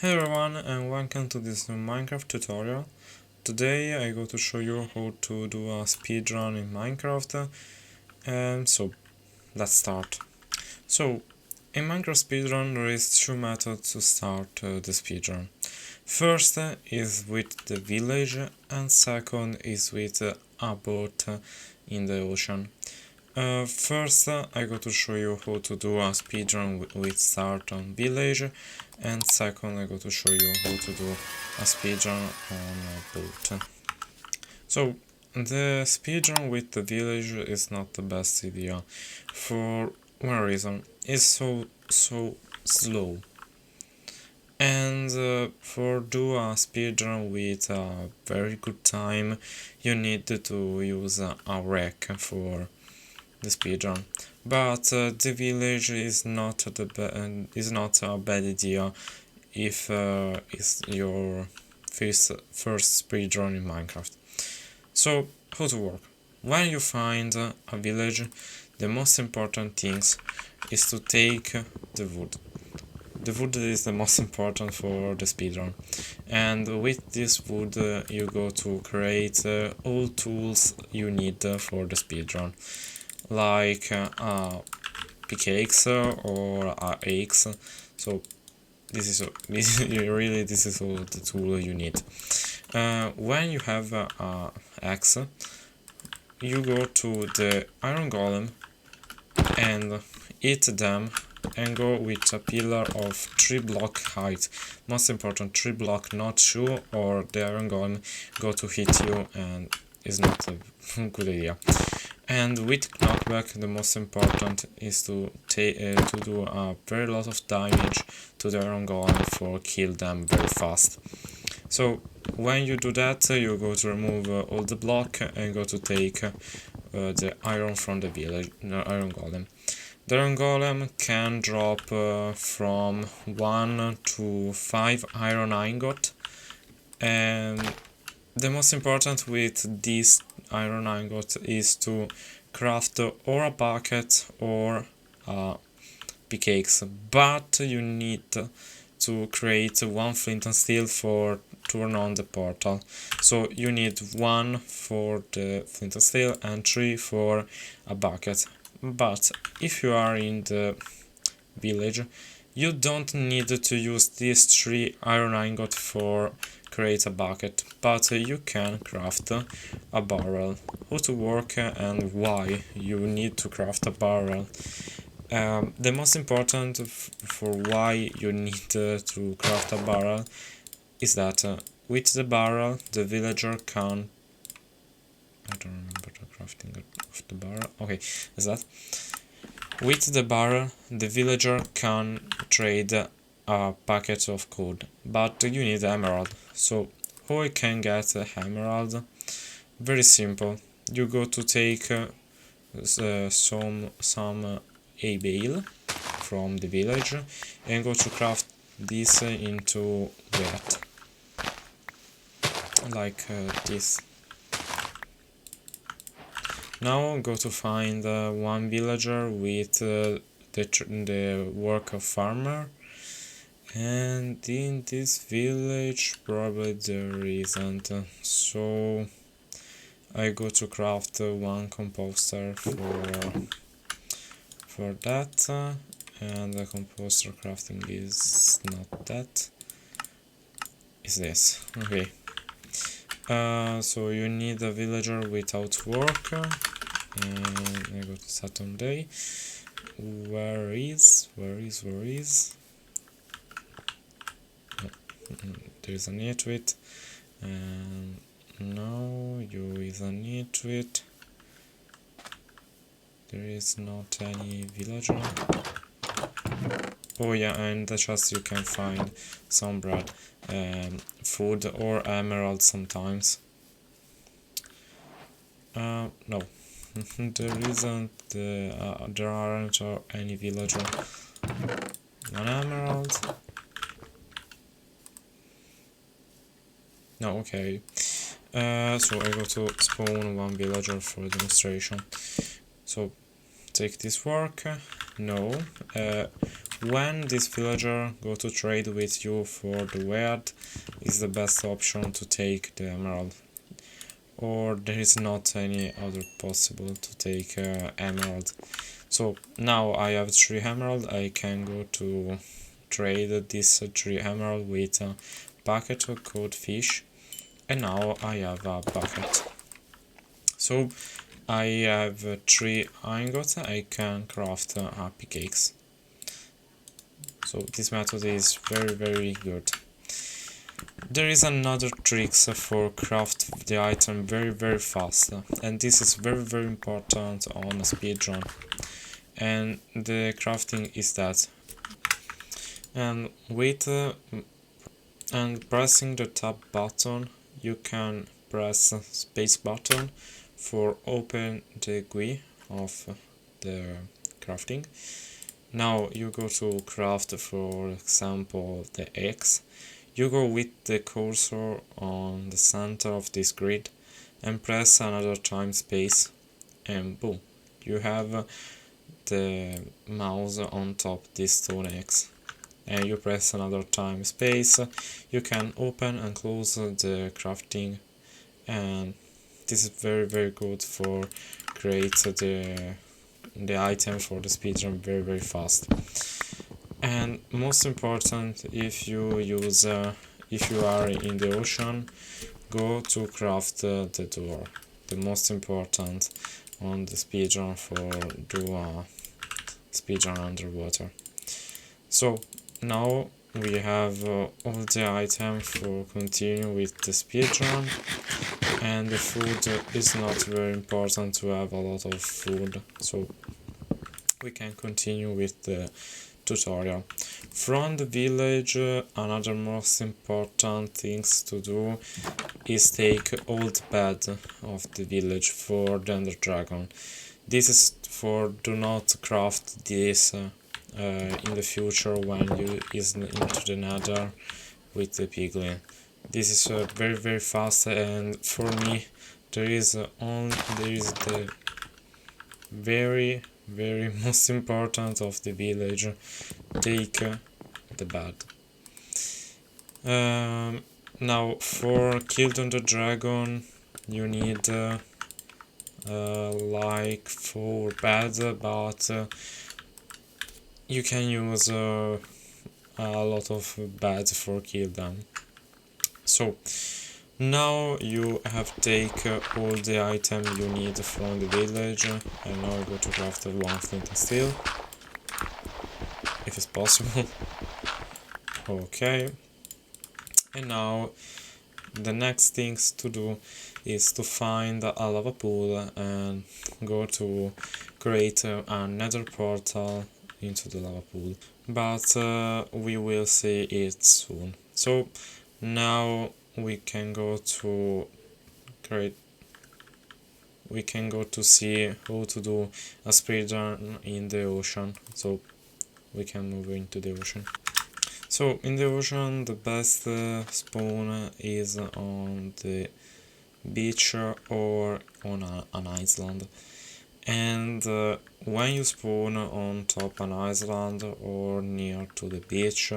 Hey everyone and welcome to this new Minecraft tutorial. Today I go to show you how to do a speedrun in Minecraft. So let's start. So in Minecraft speedrun there is two methods to start the speedrun. First is with the village and second is with a boat in the ocean. First, I go to show you how to do a speedrun with start on village, and second, I go to show you how to do a speedrun on a boat. So, the speedrun with the village is not the best idea for one reason: it's so slow. And for do a speedrun with a very good time, you need to use a wreck for the speedrun, but the village is not a bad idea if it's your first speedrun in Minecraft. So how to work? When you find a village, the most important things is to take the wood. The wood is the most important for the speedrun, and with this wood you go to create all tools you need for the speedrun, like a pickaxe or a axe. So this is all the tool you need. When you have a axe, you go to the iron golem and hit them and go with a pillar of 3 block height. Most important, 3 block, not 2, or the iron golem go to hit you and is not a good idea. And with knockback, the most important is to do a very lot of damage to the iron golem for kill them very fast. So when you do that, you go to remove all the block and go to take the iron from the village, the iron golem. The iron golem can drop from 1 to 5 iron ingot, and the most important with this iron ingot is to craft or a bucket or a pickaxe, but you need to create one flint and steel for turn on the portal. So you need 1 for the flint and steel and 3 for a bucket. But if you are in the village, you don't need to use these 3 iron ingot for create a bucket, but you can craft a barrel. How to work and why you need to craft a barrel. The most important for why you need to craft a barrel is that with the barrel the villager can... I don't remember the crafting of the barrel. Okay, is that? With the barrel, the villager can trade a packet of code, but you need emerald. So how I can get emerald? Very simple. You go to take some a bale from the village and go to craft this into wheat, like this. Now go to find one villager with the work of farmer, and in this village probably there isn't, so I go to craft one composter for that, and the composter crafting is not that, is this. Okay. So you need a villager without work, and I go to Saturn Day. Where is? No, there is a near to it, and no, you is a near to it. There is not any villager. Oh yeah, and the chest you can find some bread, food or emerald sometimes. No, there isn't. There aren't any villager. One emerald. No, okay. So I go to spawn one villager for demonstration. So take this work. No. when this villager go to trade with you for the word, is the best option to take the emerald, or there is not any other possible to take emerald. So now I have 3 emerald, I can go to trade this 3 emerald with a bucket of code fish, and now I have a bucket. So I have 3 ingots, I can craft a pickaxe. So this method is very good. There is another trick for craft the item very fast, and this is very important on a speedrun. And the crafting is that, and with and pressing the tab button, you can press space button for open the GUI of the crafting. Now you go to craft, for example, the X. You go with the cursor on the center of this grid and press another time space, and boom, you have the mouse on top this stone X, and you press another time space, you can open and close the crafting, and this is very good for create the item for the speedrun very fast. And most important, if you use if you are in the ocean, go to craft the door, the most important on the speedrun for do a speedrun underwater. So now we have all the items for continue with the speedrun, and the food is not very important to have a lot of food, so we can continue with the tutorial. From the village, another most important things to do is take old bed of the village for the Ender Dragon. This is for do not craft this in the future when you is into the Nether with the piglin. This is very fast, and for me there is the very most important of the village, take the bed. Now for killing the dragon you need like 4 beds, but you can use a lot of beds for kill them. So now you have take all the item you need from the village, and now I go to craft 1 flint and steel, if it's possible. Okay, and now the next things to do is to find a lava pool and go to create a nether portal into the lava pool, but we will see it soon. So now we can go to see how to do a speedrun in the ocean, so we can move into the ocean. So in the ocean the best spawn is on the beach or on an island, and when you spawn on top an island or near to the beach,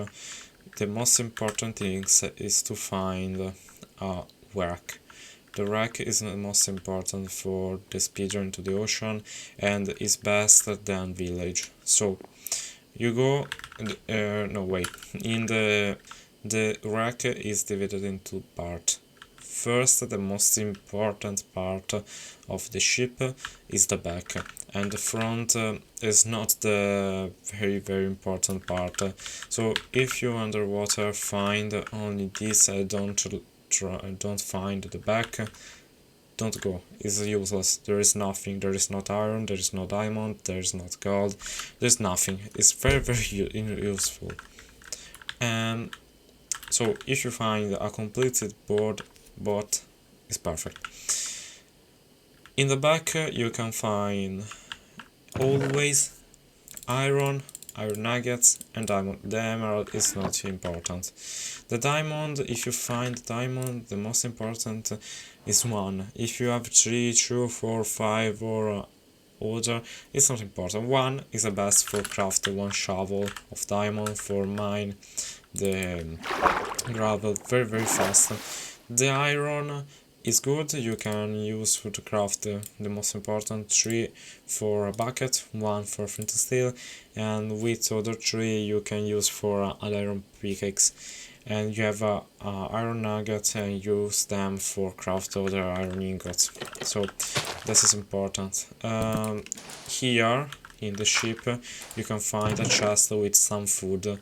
the most important thing is to find a wreck. The wreck is the most important for the speedrun to the ocean and is best than village. So you go no wait, in the wreck is divided into parts. First, the most important part of the ship is the back, and the front is not the very important part. So if you underwater find only this, don't find the back, don't go, it's useless. There is nothing, there is not iron, there is no diamond, there is not gold, there's nothing. It's very useful. And so if you find a completed board, is perfect. In the back you can find always iron nuggets and diamond. The emerald is not important. The diamond, if you find diamond, the most important is 1. If you have 3, 2, 4, 5 or order, it's not important. One is the best for craft one shovel of diamond, for mine the gravel very fast. The iron is good, you can use for to craft the most important 3 for a bucket, 1 for flint and steel, and with other 3 you can use for an iron pickaxe. And you have a iron nugget and use them for craft other iron ingots. So this is important. Here in the ship you can find a chest with some food.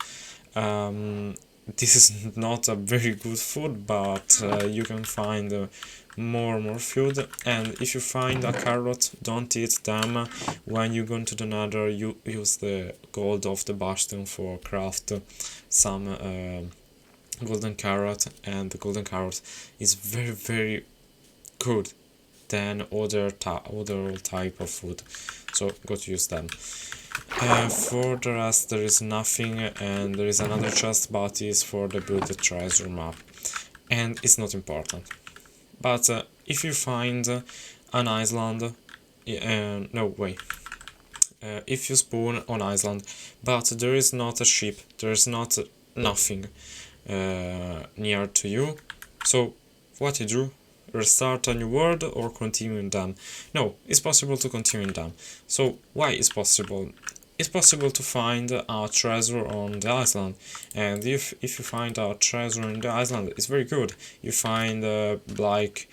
This is not a very good food, but you can find more food. And if you find a carrot, don't eat them. When you go into the nether, you use the gold of the bastion for craft some golden carrot, and the golden carrot is very good than other type of food, so go to use them. For the rest there is nothing, and there is another chest, but it's for the build the treasure map, and it's not important. But if you find an island, no way, if you spawn on island but there is not a ship, there is not nothing near to you, so what you do, restart a new world or continue in them? No, it's possible to continue in them. So why is possible? It's possible to find a treasure on the island, and if you find a treasure on the island, it's very good. You find like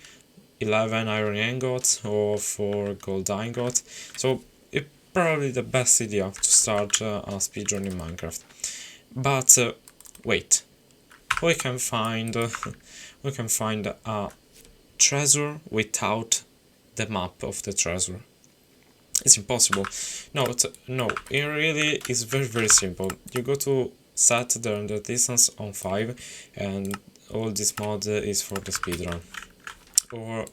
11 iron ingots or 4 gold ingots, so it's probably the best idea to start a speedrun in Minecraft. But wait, we can find a treasure without the map of the treasure. It's impossible. No, it really is very simple. You go to set the distance on 5, and all this mod is for the speedrun. Or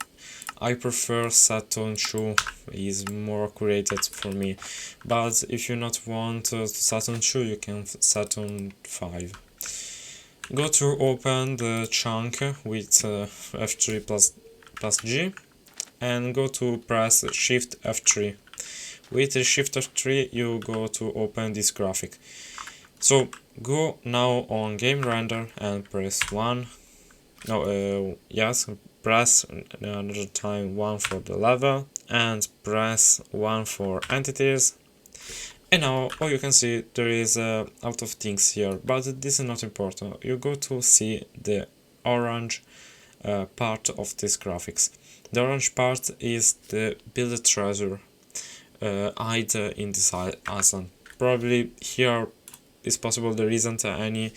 I prefer set on 2, is more accurate for me. But if you not want to set on 2, you can set on 5. Go to open the chunk with F3 plus G, and go to press Shift F3. With Shift F3 you go to open this graphic. So go now on game render and press 1. No, yes, press another time 1 for the level and press 1 for entities. And now, you can see there is a lot of things here, but this is not important. You go to see the orange part of this graphics. The orange part is the build treasure hide in this island. Probably here is possible there isn't any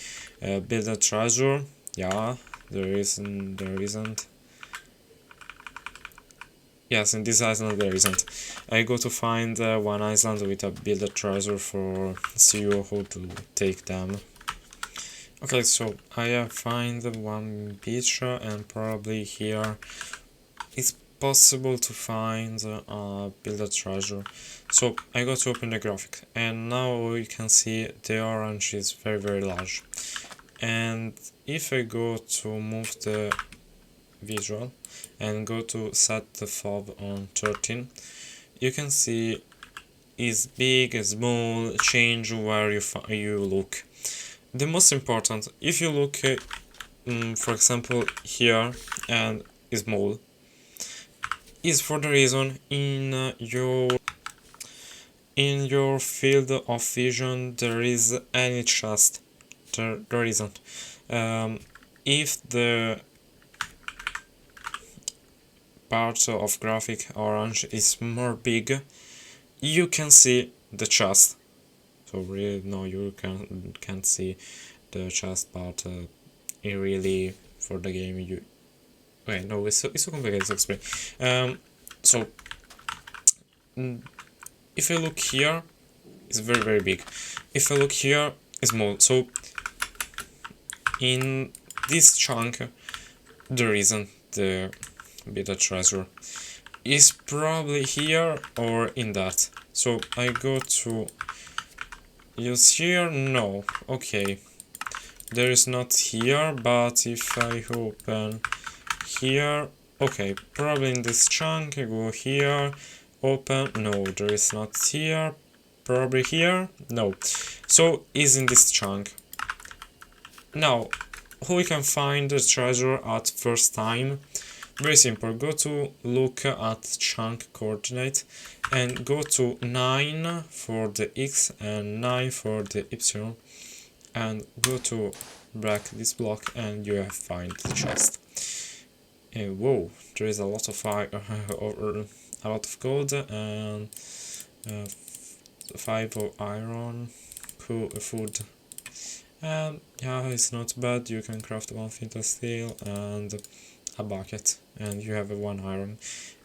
build treasure. Yeah, there isn't. Yes, in this island there isn't. I go to find one island with a build treasure for see you how to take them. Okay, so I find one beach, and probably here it's possible to find a build treasure. So I go to open the graphic, and now you can see the orange is very large. And if I go to move the visual and go to set the fob on 13, you can see is big, small, change where you look. The most important, if you look for example here and is small, is for the reason in your field of vision there is any chest. There isn't. If the part of graphic orange is more big, you can see the chest. So really, no, you can't see the chest, but really for the game you. Wait, no, it's so complicated to explain. So if I look here, it's very big. If I look here, it's small. So in this chunk, there isn't the beta treasure. Is probably here or in that. So I go to use here. No, okay. There is not here, but if I open here, okay, probably in this chunk, I go here, open. No, there is not here. Probably here. No. So is in this chunk. Now, how we can find the treasure at first time? Very simple. Go to look at chunk coordinate and go to 9 for the x and 9 for the y, and go to break this block and you have find the chest. Whoa, there is a lot of a lot of gold and 5 of iron, cool, food. And yeah, it's not bad. You can craft one flint of steel and a bucket, and you have a 1 iron.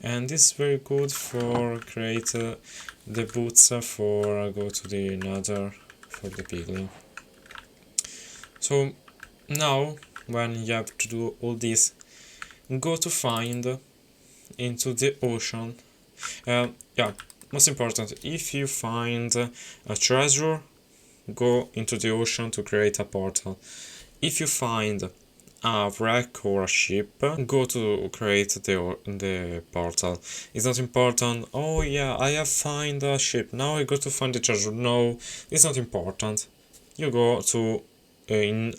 And this is very good for create the boots for go to the nether for the piglin. So now when you have to do all this, go to find into the ocean. Yeah, most important, if you find a treasure, go into the ocean to create a portal. If you find a wreck or a ship, go to create the portal. It's not important, oh yeah, I have find a ship, now I go to find the treasure. No, it's not important. You go to in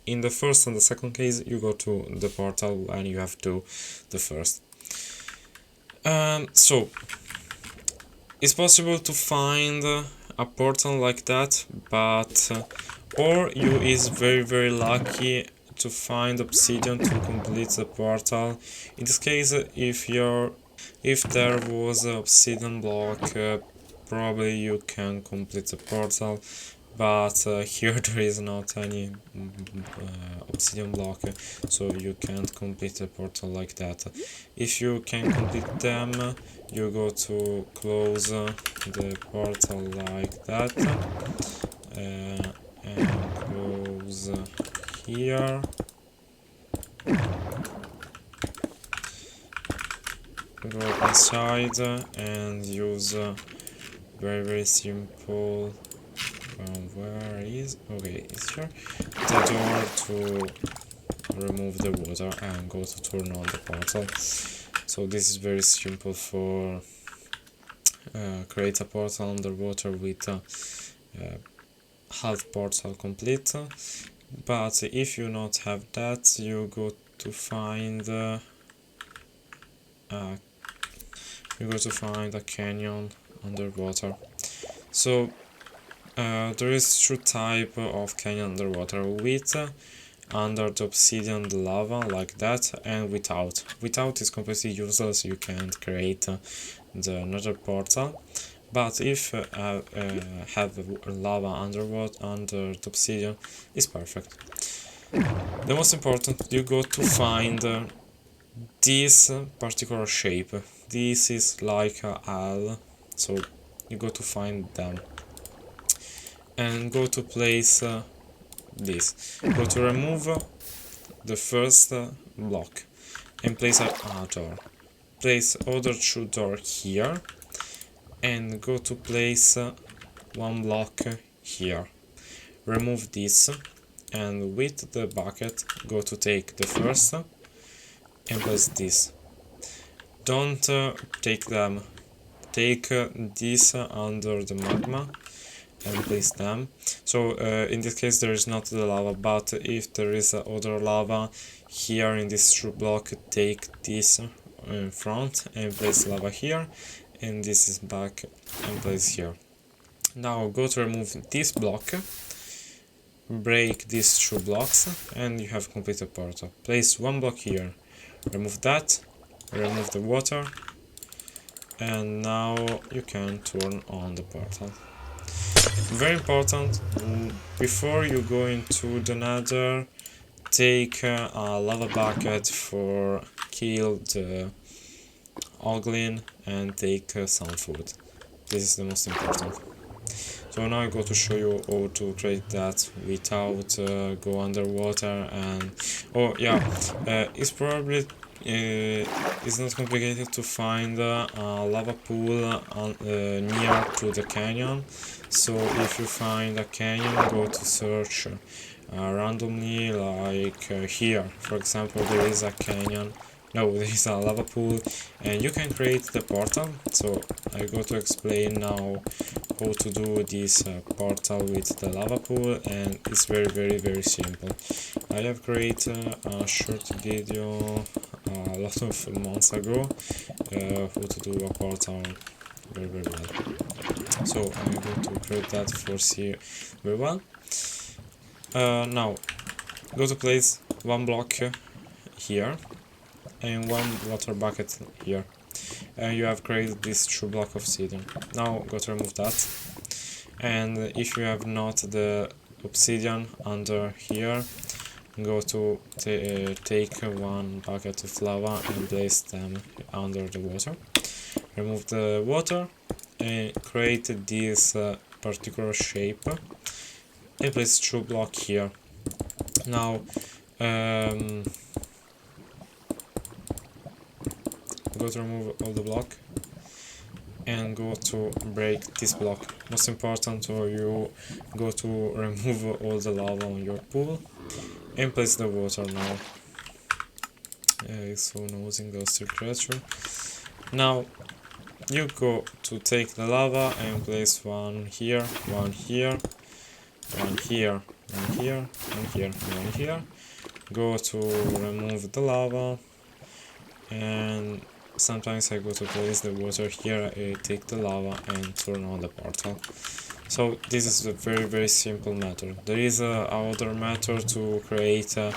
the first and the second case, you go to the portal and you have to the first. So it's possible to find a portal like that, but or you is very lucky to find obsidian to complete the portal. In this case, if there was an obsidian block, probably you can complete the portal, but here there is not any obsidian block, so you can't complete the portal like that. If you can complete them, you go to close the portal like that, and close here. Go inside and use very simple. Where is, okay, it's here, the door to remove the water and go to turn on the portal. So this is very simple for create a portal underwater with half portal complete. But if you not have that, you go to find a canyon underwater. So there is 2 type of canyon underwater, with under the obsidian, the lava like that, and without. Without is completely useless, you can't create the nether portal. But if have lava underwater under the obsidian, is perfect. The most important, you go to find this particular shape. This is like a L, so you go to find them and go to place this. Go to remove the first block and place a door. Place other 2 doors here and go to place 1 block here. Remove this and with the bucket go to take the first and place this. Don't take them. Take this under the magma and place them. So in this case there is not the lava, but if there is other lava here in this true block, take this in front and place lava here, and this is back and place here. Now go to remove this block, break these 2 blocks, and you have completed portal. Place 1 block here, remove that, remove the water, and now you can turn on the portal. Very important, before you go into the nether, take a lava bucket for kill the oglin and take some food. This is the most important. So now I'm going to show you how to create that without go underwater. And oh yeah, it's probably it's not complicated to find a lava pool near to the canyon. So if you find a canyon, go to search randomly, like here. For example, there is a canyon no, there is a lava pool, and you can create the portal. So I go to explain now how to do this portal with the lava pool, and it's very simple. I have created a short video a lot of months ago how to do a portal very well. So I'm going to create that for see very well. Now go to place one block here and one water bucket here, and you have created this 2 block of obsidian. Now go to remove that, and if you have not the obsidian under here, go to take one bucket of lava and place them under the water. Remove the water and create this particular shape and place 2 block here. Now go to remove all the block and go to break this block. Most important, you go to remove all the lava on your pool and place the water now. It's so nosy, ghostly creature. Now you go to take the lava and place one here, one here, one here, one here, one here, one here. Go to remove the lava, and sometimes I go to place the water here, I take the lava and turn on the portal. So this is a very simple method. There is another method to create a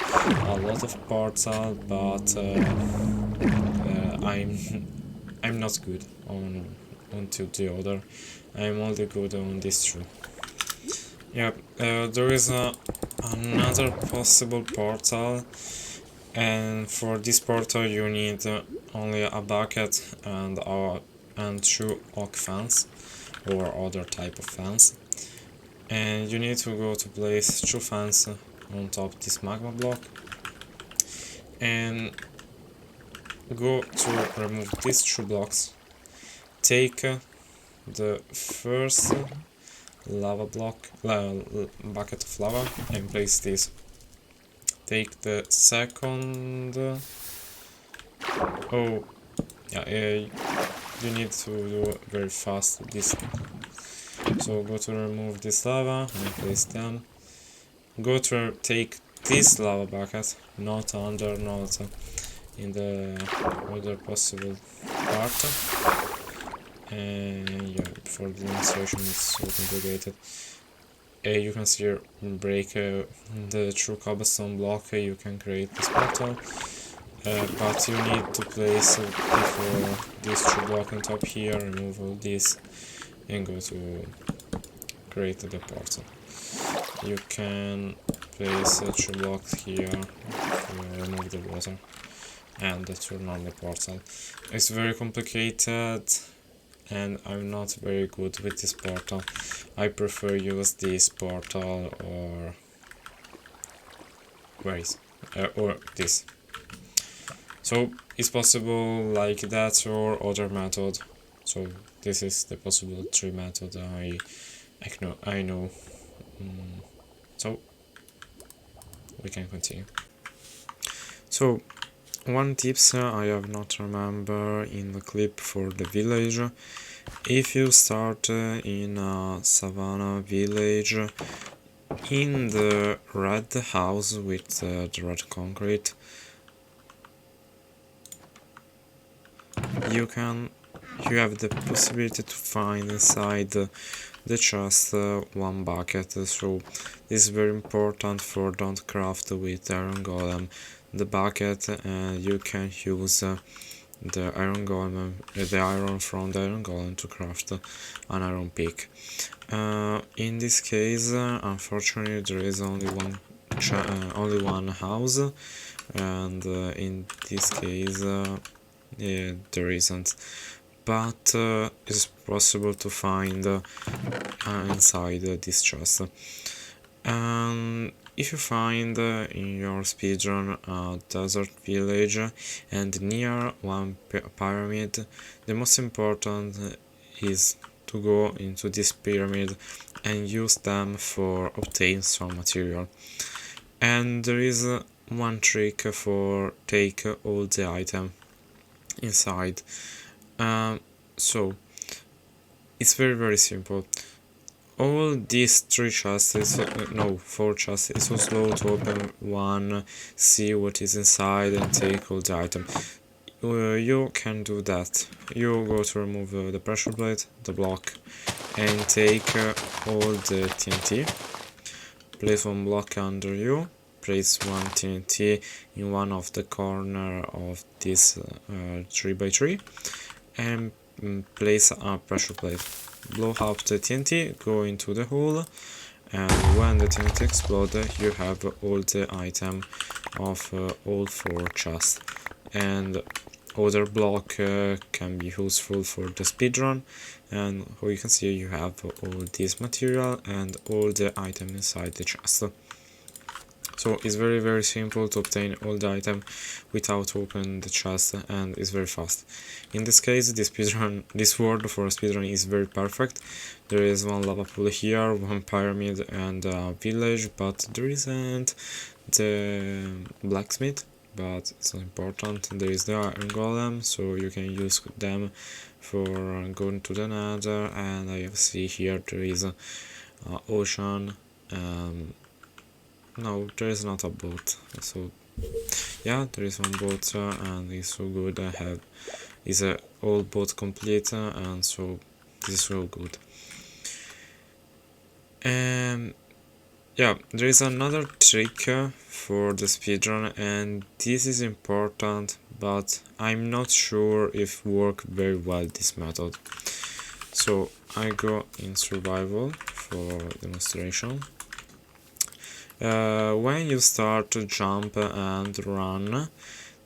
lot of portal, but I'm not good on to the other. I'm only good on this two. Yeah, there is another possible portal, and for this portal you need only a bucket and 2 oak fans or other type of fans, and you need to go to place 2 fans on top of this magma block and go to remove these 2 blocks. Take the first lava block, bucket of lava, and place this. Take the second. Oh, yeah, you need to do very fast this. So go to remove this lava and place them. Go to take this lava bucket, not under, not in the other possible part. And yeah, for the demonstration it's so complicated. You can see here, break the true cobblestone block, you can create this portal, but you need to place before this true block on top here, remove all this and go to create the portal. You can place a true block here to remove the water and turn on the portal. It's very complicated and I'm not very good with this portal. I prefer use this portal or or this. So it's possible like that or other method. So this is the possible 3 method I know. So we can continue. So one tips I have not remember in the clip for the village. If you start in a savannah village in the red house with the red concrete, you have the possibility to find inside the chest 1 bucket. So this is very important for don't craft with iron golem the bucket, and you can use the iron golem, the iron from the iron golem to craft an iron pick. In this case, unfortunately, there is only one house, and in this case, yeah, there isn't. But it's possible to find inside this chest. If you find in your speedrun a desert village and near one pyramid, the most important is to go into this pyramid and use them for obtain some material. And there is one trick for take all the item inside. So it's very simple. All these 3 chests, no, 4 chests, it's so slow to open one, see what is inside and take all the item. You can do that. You go to remove the pressure plate, the block, and take all the TNT. Place one block under you, place one TNT in one of the corner of this 3x3, and place a pressure plate. Blow up the TNT, go into the hole, and when the TNT explodes, you have all the item of all 4 chests. And other block can be useful for the speedrun, and how you can see, you have all this material and all the item inside the chest. So it's very simple to obtain all the item without opening the chest, and it's very fast. In this case, this world for a speedrun is very perfect. There is one lava pool here, one pyramid and a village, but there isn't the blacksmith, but it's not important. There is the iron golem, so you can use them for going to the nether, and I see here there is a ocean. No, there is not a boat, so yeah, there is one boat, and it's so good. I have is a all boat complete, and so this is so good. Yeah, there is another trick for the speedrun, and this is important, but I'm not sure if work very well this method. So I go in survival for demonstration. When you start to jump and run,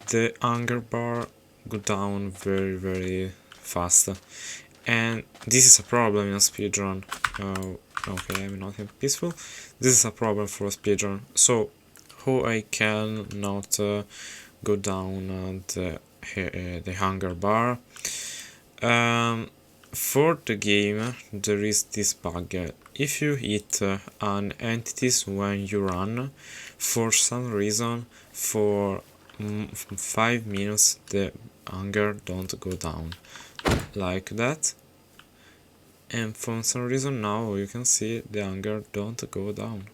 the hunger bar go down very fast, and this is a problem in a speedrun. Okay, I'm not peaceful. This is a problem for a speedrun. So how I can not go down the hunger bar? For the game, there is this bug. If you hit an entities when you run, for some reason, for 5 minutes the hunger don't go down, like that. And for some reason now you can see the hunger don't go down.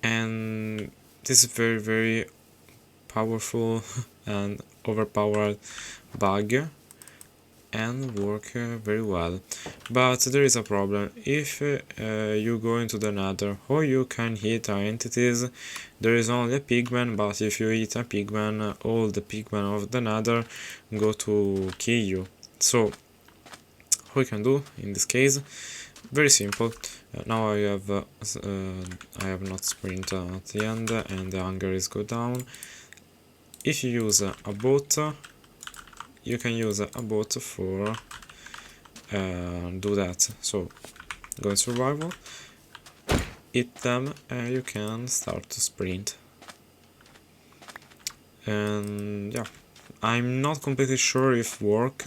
And this is very powerful and overpowered bug, and work very well. But there is a problem. If you go into the nether, or you can hit entities, there is only a pigman, but if you hit a pigman, all the pigmen of the nether go to kill you. So what we can do in this case, very simple. Now I have not sprint at the end, and the hunger is go down. If you use a boat, you can use a bot for do that. So go in survival, hit them, and you can start to sprint. And yeah, I'm not completely sure if work,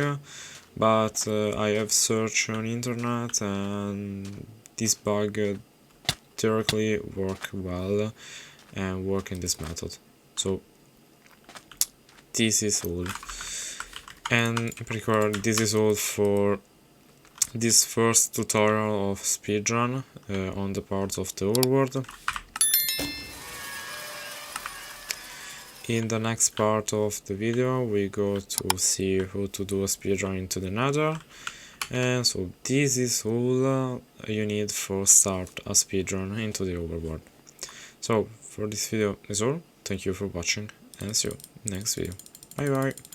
but I have searched on internet, and this bug theoretically work well and work in this method. So this is all. And pretty cool, this is all for this first tutorial of speedrun on the part of the overworld. In the next part of the video we go to see how to do a speedrun into the nether. And so this is all you need for start a speedrun into the overworld. So for this video is all. Thank you for watching, and see you next video. Bye bye.